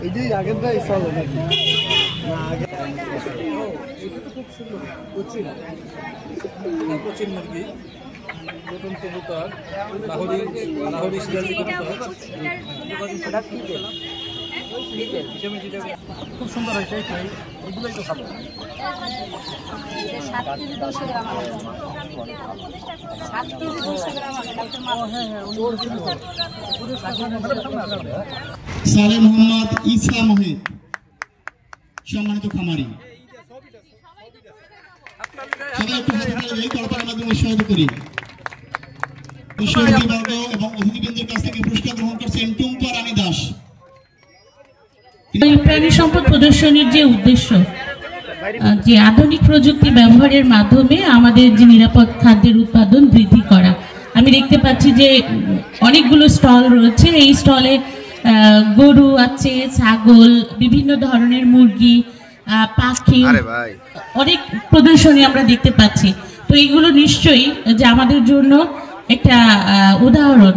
এইটাই আগের ভাই চলো নাকি কোচিন মুরগি, নতুন কবুতর, লাহোরি সিরাজি কবুতর, খুব সুন্দর হয়েছে। এগুলোই তো খাবো। সালে মোহাম্মদ ইসা মহিত, সম্মানিত খামারি, সবাই একটু হাতে তালি দিয়ে করতালির মাধ্যমে উৎসাহিত করি। বিশ্ববিদ্যালয়বর্গ এবং অতিথিবৃন্দের কাছ থেকে পুরস্কার গ্রহণ করছেন টুম্পা রানী দাস। প্রাণী সম্পদ প্রদর্শনীর যে উদ্দেশ্য, যে আধুনিক প্রযুক্তি ব্যবহারের মাধ্যমে আমাদের যে নিরাপদ খাদ্যের উৎপাদন বৃদ্ধি করা। আমি দেখতে পাচ্ছি যে অনেকগুলো স্টল রয়েছে। এই স্টলে গরু আছে, ছাগল, বিভিন্ন ধরনের মুরগি, পাখি, অনেক প্রদর্শনী আমরা দেখতে পাচ্ছি। তো এইগুলো নিশ্চয়ই যে আমাদের জন্য একটা উদাহরণ,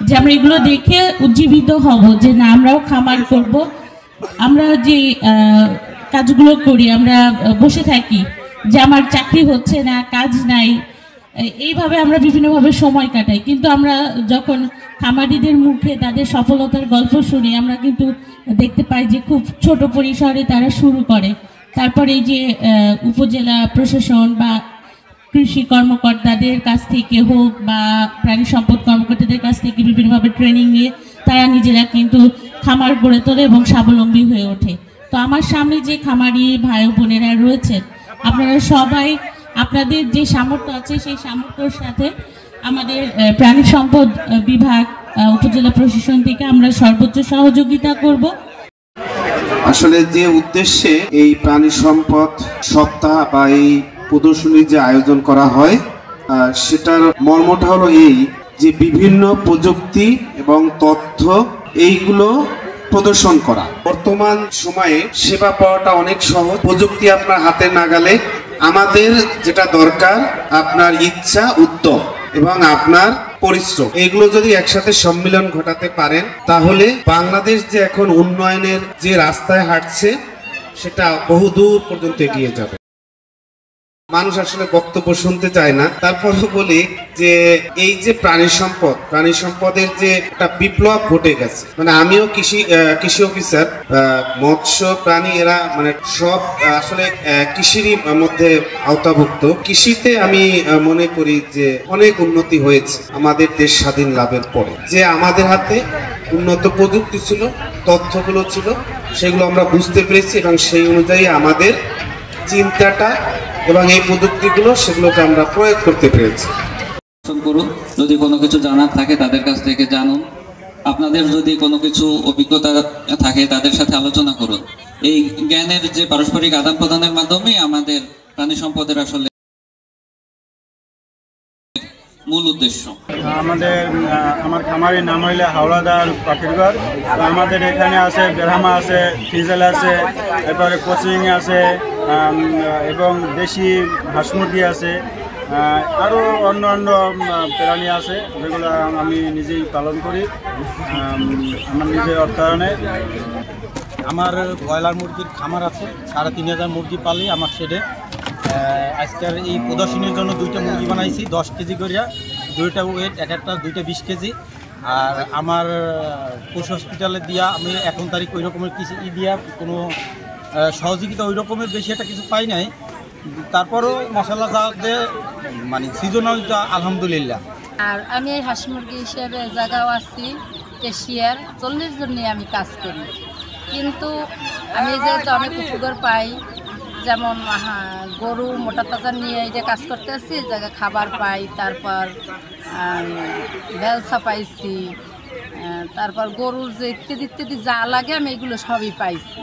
যে আমরা এগুলো দেখে উজ্জীবিত হব যে না, আমরাও খামার করব। আমরা যে কাজগুলো করি, আমরা বসে থাকি যে আমার চাকরি হচ্ছে না, কাজ নাই, এইভাবে আমরা বিভিন্নভাবে সময় কাটাই। কিন্তু আমরা যখন খামারিদের মুখে তাদের সফলতার গল্প শুনি, আমরা কিন্তু দেখতে পাই যে খুব ছোট পরিসরে তারা শুরু করে। তারপরে এই যে উপজেলা প্রশাসন বা কৃষি কর্মকর্তাদের কাছ থেকে হোক বা প্রাণী সম্পদ কর্মকর্তাদের কাছ থেকে বিভিন্নভাবে ট্রেনিং নিয়ে তারা নিজেরা কিন্তু খামার গড়ে তোলে এবং স্বাবলম্বী হয়ে ওঠে। তো আমার সামনে যে খামারি ভাই বোনেরা রয়েছেন, আপনারা সবাই আপনাদের যে সামর্থ্য আছে সেই সামর্থ্যের সাথে আমাদের প্রাণী সম্পদ বিভাগ, উপজেলা প্রশাসন থেকে আমরা সর্বোচ্চ সহযোগিতা করব। আসলে যে উদ্দেশ্যে এই প্রাণী সম্পদ সপ্তাহ বা এই প্রদর্শনীর যে আয়োজন করা হয়, সেটার মর্মটা হলো এই যে বিভিন্ন প্রযুক্তি এবং তথ্য এইগুলো প্রদর্শন করা। বর্তমান সময়ে সেবা পাওয়াটা অনেক সহজ। প্রযুক্তি আপনার হাতে নাগালে। আমাদের যেটা দরকার আপনার ইচ্ছা, উদ্যম এবং আপনার পরিশ্রম, এগুলো যদি একসাথে সম্মিলন ঘটাতে পারেন, তাহলে বাংলাদেশ যে এখন উন্নয়নের যে রাস্তায় হাঁটছে সেটা বহুদূর পর্যন্ত এগিয়ে যাবে। মানুষ আসলে বক্তব্য শুনতে চায় না, তারপরও বলি যে এই যে প্রাণী সম্পদের যে একটা বিপ্লব ঘটে গেছে। মানে আমিও কৃষি অফিসার, মৎস্য প্রাণী এরা মানে সব আসলে কৃষিরই মধ্যে আওতাভুক্ত। কৃষিতে আমি মনে করি যে অনেক উন্নতি হয়েছে আমাদের দেশ স্বাধীন লাভের পরে। যে আমাদের হাতে উন্নত প্রযুক্তি ছিল, তথ্যগুলো ছিল, সেগুলো আমরা বুঝতে পেরেছি এবং সেই অনুযায়ী আমাদের চিন্তাটা এবং এই প্রযুক্তিগুলো সেগুলোকে আমরা প্রয়োগ করতে পেরেছি। করুন, যদি কোনো কিছু জানার থাকে তাদের কাছ থেকে জানুন। আপনাদের যদি কোনো কিছু অভিজ্ঞতা থাকে তাদের সাথে আলোচনা করুন। এই জ্ঞানের যে পারস্পরিক আদান প্রদানের মাধ্যমে আমাদের প্রাণী সম্পদের আসলে মূল উদ্দেশ্য। আমার খামারের নাম হইলে হাওলাদার পাখিরঘর। আমাদের এখানে আছে ব্রাহ্মা আছে, ফিজেল আছে, এরপরে কোচিং আছে এবং দেশি হাঁস মুরগি আছে, আরও অন্য প্রাণী আছে যেগুলো আমি নিজেই পালন করি আমার নিজের অর্থায়নে। আমার ব্রয়লার মুরগির খামার আছে, ৩,৫০০ মুরগি পালি আমার শেডে। আজকের এই প্রদর্শনীর জন্য 2টা মুরগি বানাইছি, 10 কেজি করিয়া, 2টা ওয়েট, একটা 2টা 20 কেজি। আর আমার পশু হসপিটালে দিয়া আমি এখন তারিখ ওই রকমের কিছু দিয়া কোনো সহযোগিতা ওই রকমের বেশি একটা কিছু পাই নাই। তারপরও মশলা যাতে মানে সিজনালটা আলহামদুলিল্লাহ। আর আমি এই হাঁস মুরগি হিসেবে জায়গাও আছি কেশিয়ার, 40 জন নিয়ে আমি কাজ করি। কিন্তু আমি যেহেতু অনেক উপকার পাই, যেমন গরু মোটা তাজা নিয়ে এই যে কাজ করতে আসছি, জায়গা খাবার পাই, তারপর বেলসা পাইছি, তারপর গরুর যে ইত্যাদি যা লাগে আমি এগুলো সবই পাইছি।